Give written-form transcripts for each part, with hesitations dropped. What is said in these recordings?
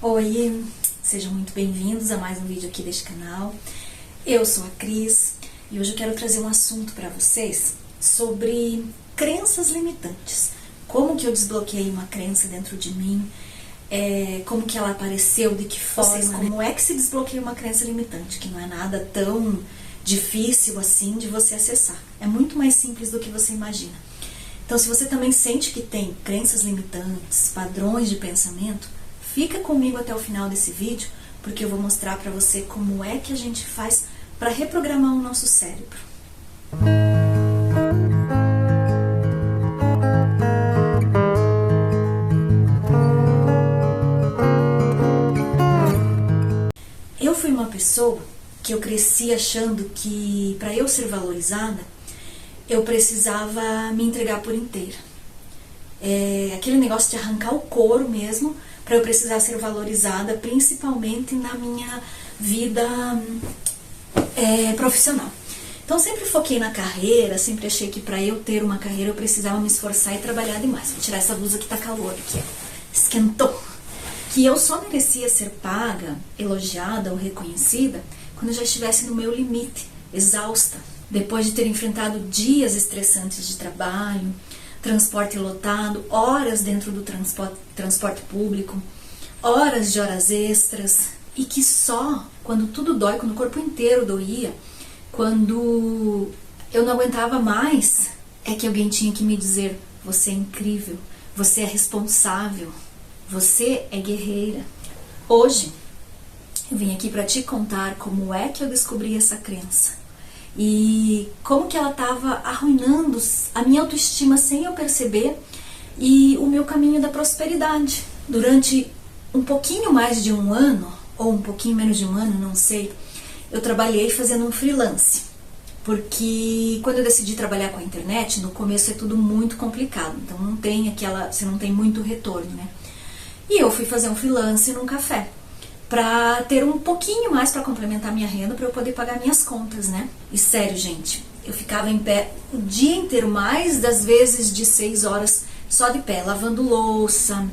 Oi, sejam muito bem-vindos a mais um vídeo aqui deste canal. Eu sou a Cris e hoje eu quero trazer um assunto para vocês sobre crenças limitantes. Como que eu desbloqueei uma crença dentro de mim, como que ela apareceu, de que forma, como é que se desbloqueia uma crença limitante, que não é nada tão difícil assim de você acessar. É muito mais simples do que você imagina. Então, se você também sente que tem crenças limitantes, padrões de pensamento, fica comigo até o final desse vídeo, porque eu vou mostrar para você como é que a gente faz para reprogramar o nosso cérebro. Eu fui uma pessoa que eu cresci achando que para eu ser valorizada, eu precisava me entregar por inteira. Aquele negócio de arrancar o couro mesmo, para eu precisar ser valorizada, principalmente na minha vida profissional. Então sempre foquei na carreira, sempre achei que para eu ter uma carreira eu precisava me esforçar e trabalhar demais. Vou tirar essa blusa que tá calor aqui, esquentou. Que eu só merecia ser paga, elogiada ou reconhecida quando eu já estivesse no meu limite, exausta, depois de ter enfrentado dias estressantes de trabalho, transporte lotado, horas dentro do transporte público, horas de horas extras, e que só quando tudo dói, quando o corpo inteiro doía, quando eu não aguentava mais, é que alguém tinha que me dizer: você é incrível, você é responsável, você é guerreira. Hoje eu vim aqui para te contar como é que eu descobri essa crença e como que ela estava arruinando a minha autoestima sem eu perceber e o meu caminho da prosperidade. Durante um pouquinho mais de um ano, ou um pouquinho menos de um ano, não sei, eu trabalhei fazendo um freelance. Porque quando eu decidi trabalhar com a internet, no começo é tudo muito complicado, então você não tem muito retorno, né? E eu fui fazer um freelance num café, pra ter um pouquinho mais pra complementar minha renda, pra eu poder pagar minhas contas, né? E sério, gente, eu ficava em pé o dia inteiro, mais das vezes de 6 horas só de pé, lavando louça,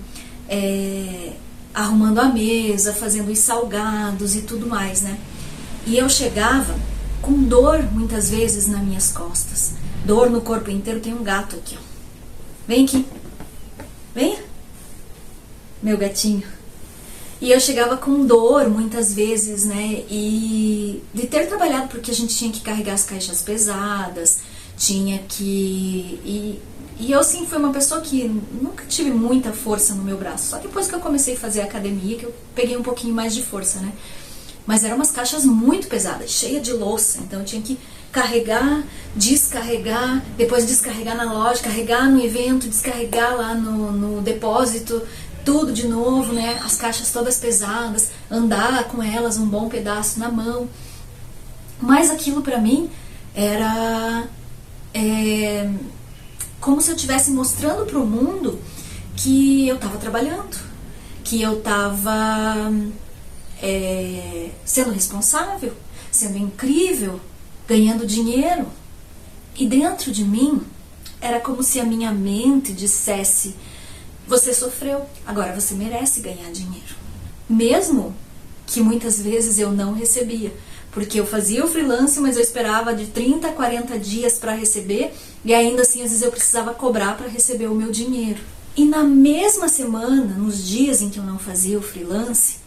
arrumando a mesa, fazendo os salgados e tudo mais, né? E eu chegava com dor muitas vezes nas minhas costas, dor no corpo inteiro. Tem um gato aqui, ó. Vem aqui, vem, meu gatinho. E eu chegava com dor muitas vezes, né, e de ter trabalhado, porque a gente tinha que carregar as caixas pesadas, tinha que... E eu, sim, fui uma pessoa que nunca tive muita força no meu braço, só depois que eu comecei a fazer academia, que eu peguei um pouquinho mais de força, né. Mas eram umas caixas muito pesadas, cheias de louça, então eu tinha que carregar, descarregar, depois descarregar na loja, carregar no evento, descarregar lá no depósito, tudo de novo, né, as caixas todas pesadas, andar com elas um bom pedaço na mão. Mas aquilo pra mim era como se eu estivesse mostrando pro mundo que eu tava trabalhando, que eu tava sendo responsável, sendo incrível, ganhando dinheiro. E dentro de mim era como se a minha mente dissesse: você sofreu, agora você merece ganhar dinheiro. Mesmo que muitas vezes eu não recebia, porque eu fazia o freelance, mas eu esperava de 30 a 40 dias para receber, e ainda assim às vezes eu precisava cobrar para receber o meu dinheiro. E na mesma semana, nos dias em que eu não fazia o freelance,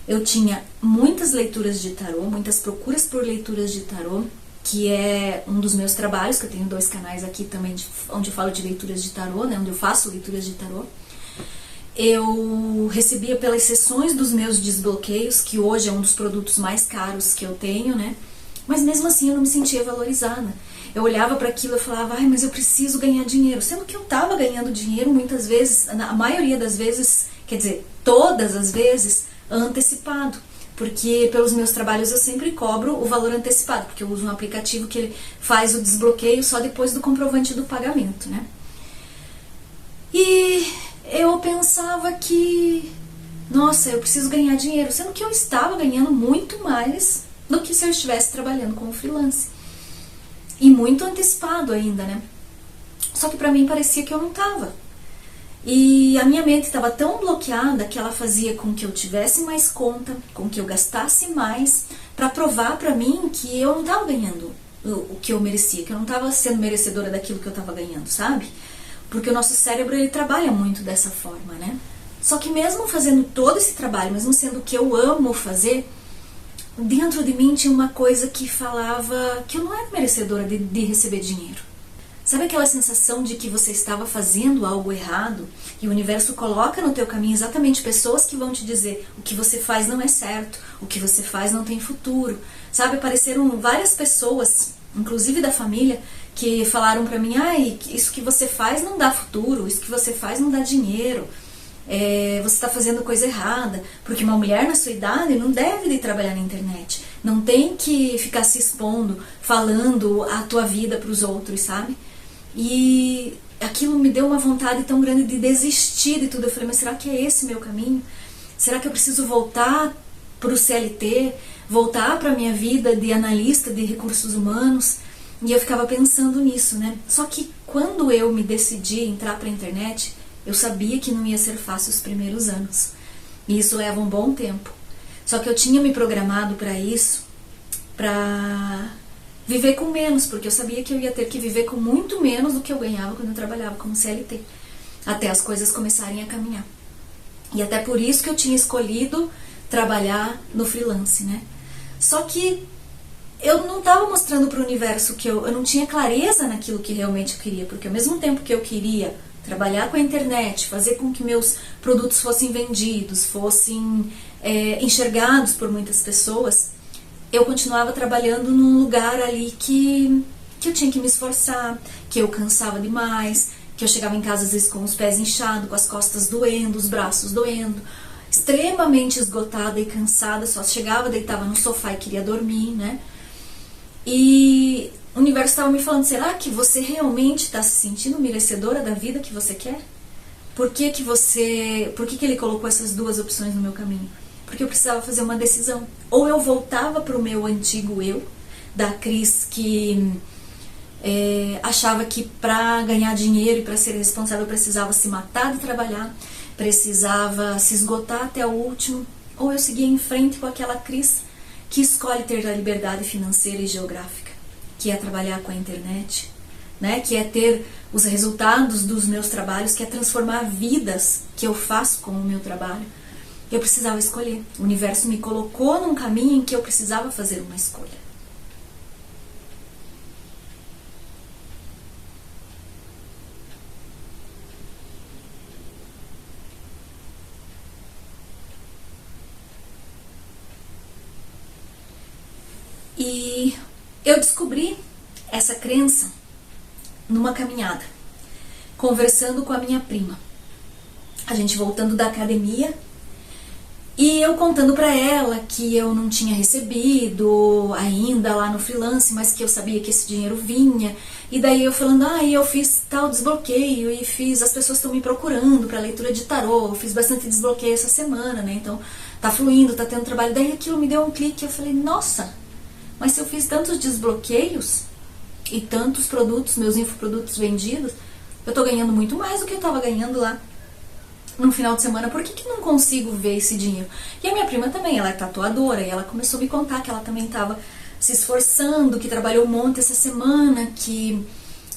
eu tinha muitas leituras de tarô, muitas procuras por leituras de tarô, que é um dos meus trabalhos, que eu tenho 2 canais aqui também, onde eu falo de leituras de tarô, né, onde eu faço leituras de tarô. Eu recebia pelas sessões dos meus desbloqueios, que hoje é um dos produtos mais caros que eu tenho, né, mas mesmo assim eu não me sentia valorizada. Eu olhava para aquilo e falava: ai, mas eu preciso ganhar dinheiro, sendo que eu estava ganhando dinheiro muitas vezes, a maioria das vezes, quer dizer, todas as vezes, antecipado. Porque pelos meus trabalhos eu sempre cobro o valor antecipado, porque eu uso um aplicativo que ele faz o desbloqueio só depois do comprovante do pagamento, né? E eu pensava que, nossa, eu preciso ganhar dinheiro, sendo que eu estava ganhando muito mais do que se eu estivesse trabalhando como freelance. E muito antecipado ainda, né? Só que pra mim parecia que eu não tava. E a minha mente estava tão bloqueada que ela fazia com que eu tivesse mais conta, com que eu gastasse mais, para provar para mim que eu não estava ganhando o que eu merecia, que eu não estava sendo merecedora daquilo que eu estava ganhando, sabe? Porque o nosso cérebro, ele trabalha muito dessa forma, né? Só que mesmo fazendo todo esse trabalho, mesmo sendo o que eu amo fazer, dentro de mim tinha uma coisa que falava que eu não era merecedora de receber dinheiro. Sabe aquela sensação de que você estava fazendo algo errado e o universo coloca no teu caminho exatamente pessoas que vão te dizer o que você faz não é certo, o que você faz não tem futuro. Sabe, apareceram várias pessoas, inclusive da família, que falaram pra mim, isso que você faz não dá futuro, isso que você faz não dá dinheiro, você está fazendo coisa errada, porque uma mulher na sua idade não deve de trabalhar na internet, não tem que ficar se expondo, falando a tua vida pros outros, sabe? E aquilo me deu uma vontade tão grande de desistir de tudo. Eu falei, mas será que é esse meu caminho? Será que eu preciso voltar para o CLT, voltar para a minha vida de analista de recursos humanos? E eu ficava pensando nisso, né? Só que quando eu me decidi entrar para a internet, eu sabia que não ia ser fácil os primeiros anos. E isso leva um bom tempo. Só que eu tinha me programado para isso, para viver com menos, porque eu sabia que eu ia ter que viver com muito menos do que eu ganhava quando eu trabalhava como CLT, até as coisas começarem a caminhar. E até por isso que eu tinha escolhido trabalhar no freelance, né? Só que eu não estava mostrando para o universo que eu não tinha clareza naquilo que realmente eu queria, porque ao mesmo tempo que eu queria trabalhar com a internet, fazer com que meus produtos fossem vendidos, fossem enxergados por muitas pessoas, eu continuava trabalhando num lugar ali que eu tinha que me esforçar, que eu cansava demais, que eu chegava em casa às vezes com os pés inchados, com as costas doendo, os braços doendo, extremamente esgotada e cansada, só chegava, deitava no sofá e queria dormir, né? E o universo estava me falando, será que você realmente está se sentindo merecedora da vida que você quer? Por que ele colocou essas duas opções no meu caminho? Porque eu precisava fazer uma decisão. Ou eu voltava para o meu antigo eu, da Cris que achava que para ganhar dinheiro e para ser responsável precisava se matar de trabalhar, precisava se esgotar até o último, ou eu seguia em frente com aquela Cris que escolhe ter a liberdade financeira e geográfica, que é trabalhar com a internet, né? Que é ter os resultados dos meus trabalhos, que é transformar vidas que eu faço com o meu trabalho. Eu precisava escolher. O universo me colocou num caminho em que eu precisava fazer uma escolha. E eu descobri essa crença numa caminhada, conversando com a minha prima. A gente voltando da academia e eu contando pra ela que eu não tinha recebido ainda lá no freelance, mas que eu sabia que esse dinheiro vinha. E daí eu falando, eu fiz tal desbloqueio e as pessoas estão me procurando pra leitura de tarô, eu fiz bastante desbloqueio essa semana, né? Então tá fluindo, tá tendo trabalho. Daí aquilo me deu um clique e eu falei, nossa, mas se eu fiz tantos desbloqueios e tantos produtos, meus infoprodutos vendidos, eu tô ganhando muito mais do que eu tava ganhando lá no final de semana. Por que não consigo ver esse dinheiro? E a minha prima também, ela é tatuadora, e ela começou a me contar que ela também tava se esforçando, que trabalhou um monte essa semana, que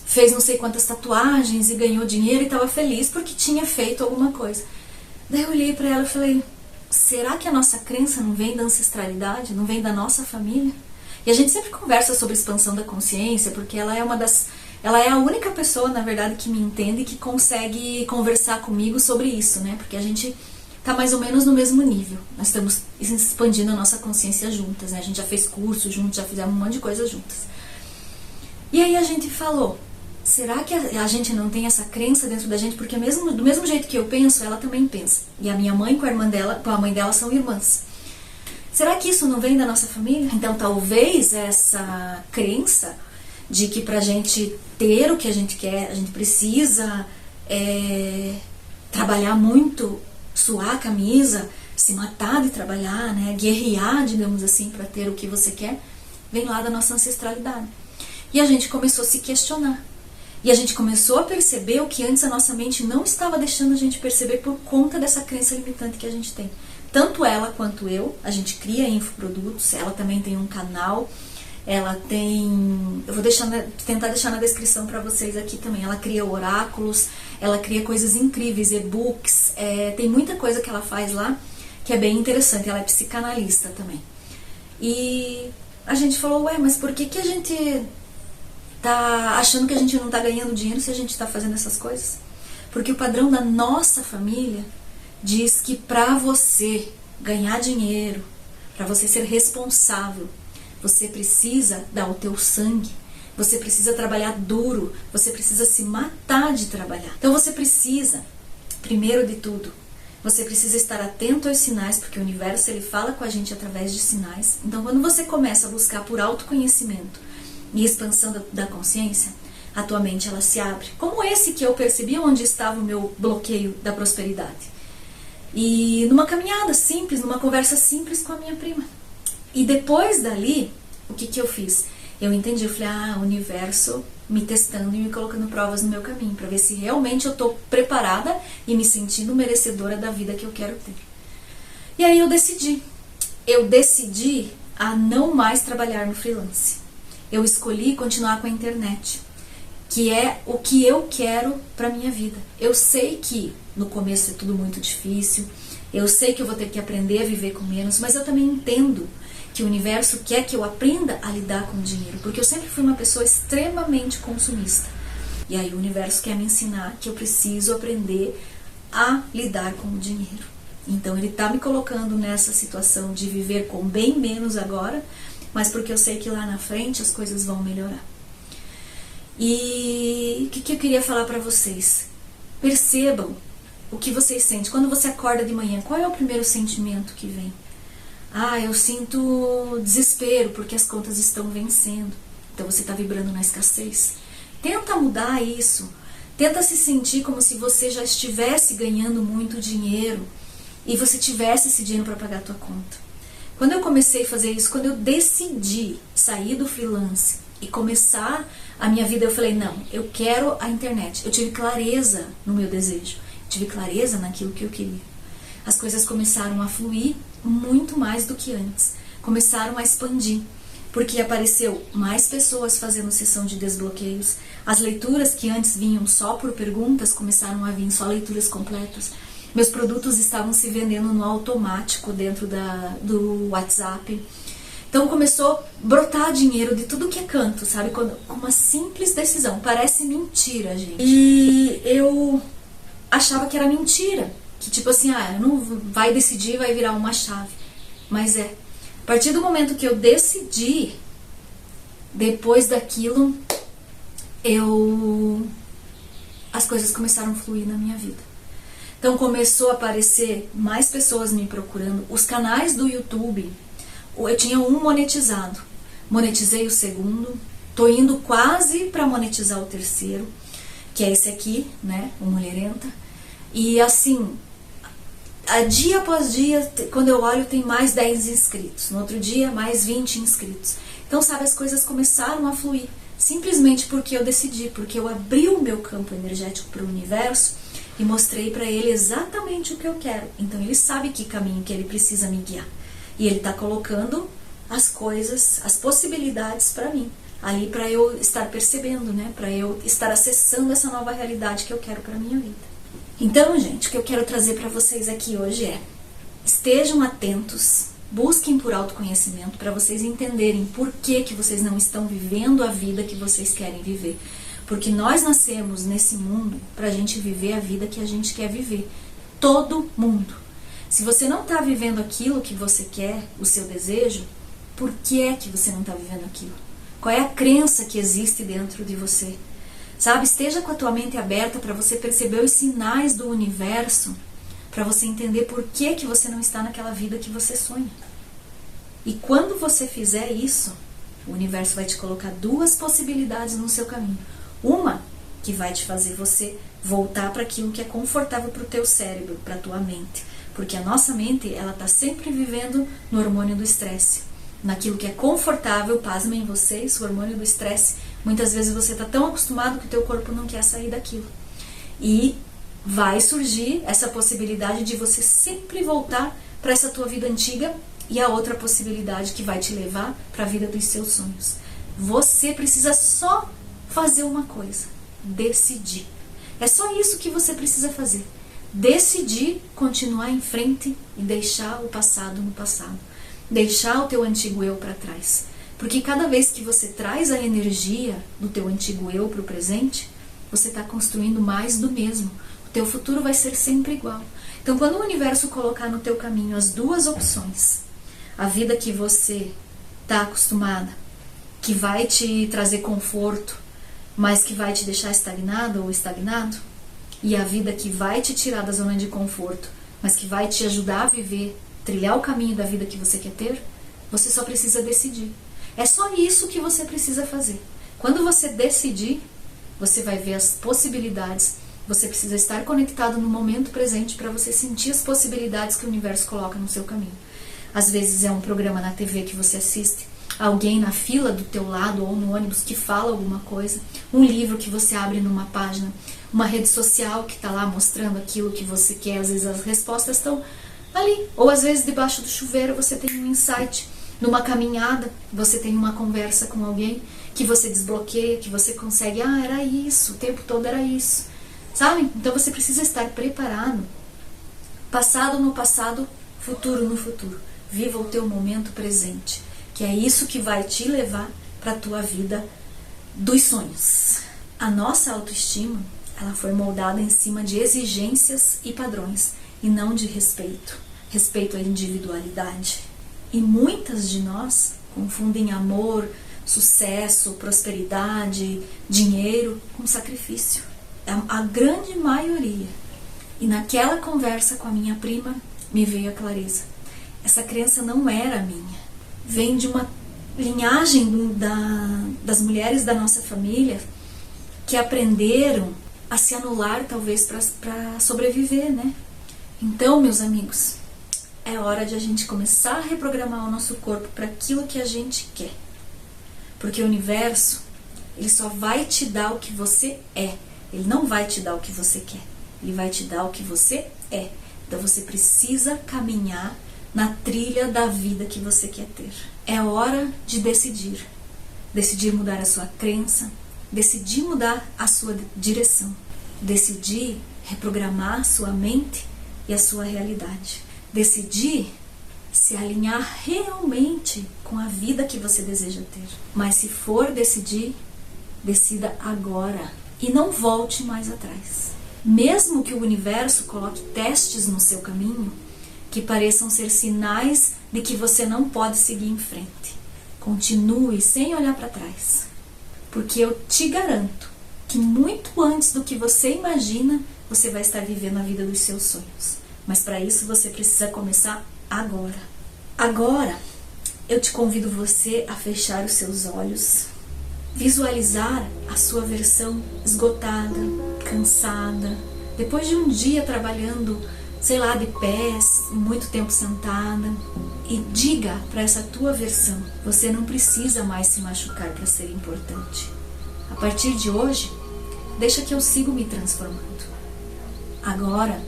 fez não sei quantas tatuagens e ganhou dinheiro e tava feliz porque tinha feito alguma coisa. Daí eu olhei pra ela e falei, será que a nossa crença não vem da ancestralidade, não vem da nossa família? E a gente sempre conversa sobre expansão da consciência, porque ela é a única pessoa, na verdade, que me entende e que consegue conversar comigo sobre isso, né? Porque a gente tá mais ou menos no mesmo nível. Nós estamos expandindo a nossa consciência juntas, né? A gente já fez curso juntos, já fizemos um monte de coisa juntas. E aí a gente falou, será que a gente não tem essa crença dentro da gente? Porque do mesmo jeito que eu penso, ela também pensa. E a minha mãe com a mãe dela são irmãs. Será que isso não vem da nossa família? Então talvez essa crença de que pra gente ter o que a gente quer, a gente precisa trabalhar muito, suar a camisa, se matar de trabalhar, né? Guerrear, digamos assim, para ter o que você quer, vem lá da nossa ancestralidade. E a gente começou a se questionar. E a gente começou a perceber o que antes a nossa mente não estava deixando a gente perceber por conta dessa crença limitante que a gente tem. Tanto ela quanto eu, a gente cria infoprodutos, ela também tem um canal, ela tem... Eu vou tentar deixar na descrição para vocês aqui também. Ela cria oráculos, ela cria coisas incríveis, e-books, tem muita coisa que ela faz lá que é bem interessante. Ela é psicanalista também. E a gente falou, ué, mas por que a gente tá achando que a gente não tá ganhando dinheiro se a gente tá fazendo essas coisas? Porque o padrão da nossa família diz que para você ganhar dinheiro, para você ser responsável, você precisa dar o teu sangue, você precisa trabalhar duro, você precisa se matar de trabalhar. Então você precisa, primeiro de tudo, você precisa estar atento aos sinais, porque o universo ele fala com a gente através de sinais. Então quando você começa a buscar por autoconhecimento e expansão da consciência, a tua mente ela se abre. Como esse que eu percebi onde estava o meu bloqueio da prosperidade. E numa caminhada simples, numa conversa simples com a minha prima. E depois dali, o que eu fiz? Eu entendi, eu falei, o universo me testando e me colocando provas no meu caminho, para ver se realmente eu estou preparada e me sentindo merecedora da vida que eu quero ter. E aí eu decidi a não mais trabalhar no freelance. Eu escolhi continuar com a internet, que é o que eu quero para minha vida. Eu sei que no começo é tudo muito difícil, eu sei que eu vou ter que aprender a viver com menos, mas eu também entendo que o universo quer que eu aprenda a lidar com o dinheiro, porque eu sempre fui uma pessoa extremamente consumista. E aí o universo quer me ensinar que eu preciso aprender a lidar com o dinheiro. Então ele está me colocando nessa situação de viver com bem menos agora, mas porque eu sei que lá na frente as coisas vão melhorar. E o que eu queria falar para vocês? Percebam o que vocês sentem. Quando você acorda de manhã, qual é o primeiro sentimento que vem? Eu sinto desespero porque as contas estão vencendo. Então você está vibrando na escassez. Tenta mudar isso. Tenta se sentir como se você já estivesse ganhando muito dinheiro e você tivesse esse dinheiro para pagar a tua conta. Quando eu comecei a fazer isso, quando eu decidi sair do freelance e começar a minha vida, eu falei, não, eu quero a internet. Eu tive clareza no meu desejo. Tive clareza naquilo que eu queria. As coisas começaram a fluir muito mais do que antes. Começaram a expandir, porque apareceu mais pessoas fazendo sessão de desbloqueios. As leituras que antes vinham só por perguntas começaram a vir só leituras completas. Meus produtos estavam se vendendo no automático dentro do WhatsApp. Então começou a brotar dinheiro de tudo que é canto, sabe? Com uma simples decisão. Parece mentira, gente. E eu achava que era mentira. Que tipo assim, não vai decidir, vai virar uma chave. Mas a partir do momento que eu decidi, depois daquilo, as coisas começaram a fluir na minha vida. Então começou a aparecer mais pessoas me procurando. Os canais do YouTube, eu tinha um monetizado. Monetizei o segundo, tô indo quase para monetizar o terceiro, que é esse aqui, né, o Mulherenta. E assim, dia após dia, quando eu olho, tem mais 10 inscritos. No outro dia, mais 20 inscritos. Então, sabe, as coisas começaram a fluir. Simplesmente porque eu decidi, porque eu abri o meu campo energético para o universo e mostrei para ele exatamente o que eu quero. Então, ele sabe que caminho que ele precisa me guiar. E ele está colocando as coisas, as possibilidades para mim. Ali para eu estar percebendo, né? Para eu estar acessando essa nova realidade que eu quero para minha vida. Então, gente, o que eu quero trazer para vocês aqui hoje é: estejam atentos, busquem por autoconhecimento para vocês entenderem por que vocês não estão vivendo a vida que vocês querem viver. Porque nós nascemos nesse mundo para a gente viver a vida que a gente quer viver. Todo mundo. Se você não está vivendo aquilo que você quer, o seu desejo, por que é que você não está vivendo aquilo? Qual é a crença que existe dentro de você? Sabe, esteja com a tua mente aberta para você perceber os sinais do universo, para você entender por que você não está naquela vida que você sonha. E quando você fizer isso, o universo vai te colocar duas possibilidades no seu caminho. Uma que vai te fazer você voltar para aquilo que é confortável para o teu cérebro, para a tua mente. Porque a nossa mente, ela está sempre vivendo no hormônio do estresse. Naquilo que é confortável, pasmem vocês, o hormônio do estresse Muitas vezes você está tão acostumado que o teu corpo não quer sair daquilo. E vai surgir essa possibilidade de você sempre voltar para essa tua vida antiga e a outra possibilidade que vai te levar para a vida dos seus sonhos. Você precisa só fazer uma coisa: decidir. É só isso que você precisa fazer. Decidir continuar em frente e deixar o passado no passado. Deixar o teu antigo eu para trás. Porque cada vez que você traz a energia do teu antigo eu para o presente, você está construindo mais do mesmo. O teu futuro vai ser sempre igual. Então, quando o universo colocar no teu caminho as duas opções, a vida que você está acostumada, que vai te trazer conforto, mas que vai te deixar estagnado ou estagnado, e a vida que vai te tirar da zona de conforto, mas que vai te ajudar a viver, trilhar o caminho da vida que você quer ter, você só precisa decidir. É só isso que você precisa fazer. Quando você decidir, você vai ver as possibilidades. Você precisa estar conectado no momento presente para você sentir as possibilidades que o universo coloca no seu caminho. Às vezes é um programa na TV que você assiste, alguém na fila do teu lado ou no ônibus que fala alguma coisa, um livro que você abre numa página, uma rede social que está lá mostrando aquilo que você quer. Às vezes as respostas estão ali, ou às vezes debaixo do chuveiro você tem um insight, numa caminhada você tem uma conversa com alguém que você desbloqueia, que você consegue, era isso, o tempo todo era isso, sabe? Então você precisa estar preparado, passado no passado, futuro no futuro. Viva o teu momento presente, que é isso que vai te levar para a tua vida dos sonhos. A nossa autoestima, ela foi moldada em cima de exigências e padrões, e não de respeito. Respeito à individualidade. E muitas de nós confundem amor, sucesso, prosperidade, dinheiro com sacrifício. É a grande maioria. E naquela conversa com a minha prima, me veio a clareza. Essa crença não era minha. Vem de uma linhagem das mulheres da nossa família que aprenderam a se anular, talvez, para sobreviver, né? Então, meus amigos, é hora de a gente começar a reprogramar o nosso corpo para aquilo que a gente quer. Porque o universo, ele só vai te dar o que você é. Ele não vai te dar o que você quer. Ele vai te dar o que você é. Então você precisa caminhar na trilha da vida que você quer ter. É hora de decidir. Decidir mudar a sua crença. Decidir mudar a sua direção. Decidir reprogramar a sua mente e a sua realidade. Decidir se alinhar realmente com a vida que você deseja ter. Mas se for decidir, decida agora e não volte mais atrás. Mesmo que o universo coloque testes no seu caminho que pareçam ser sinais de que você não pode seguir em frente, continue sem olhar para trás. Porque eu te garanto que muito antes do que você imagina, você vai estar vivendo a vida dos seus sonhos. Mas para isso você precisa começar agora. Agora, eu te convido você a fechar os seus olhos, visualizar a sua versão esgotada, cansada, depois de um dia trabalhando, sei lá, de pés, muito tempo sentada, e diga para essa tua versão: você não precisa mais se machucar para ser importante. A partir de hoje, deixa que eu sigo me transformando. Agora,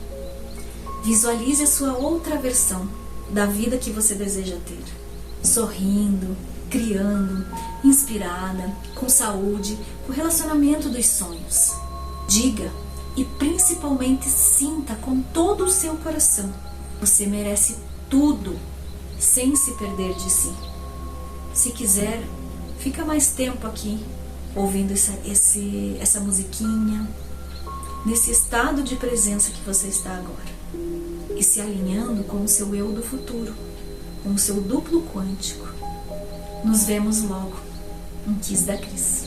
visualize a sua outra versão da vida que você deseja ter. Sorrindo, criando, inspirada, com saúde, com o relacionamento dos sonhos. Diga e principalmente sinta com todo o seu coração: você merece tudo sem se perder de si. Se quiser, fica mais tempo aqui ouvindo essa musiquinha, nesse estado de presença que você está agora, e se alinhando com o seu eu do futuro, com o seu duplo quântico. Nos vemos logo. Um Kiss da Cris.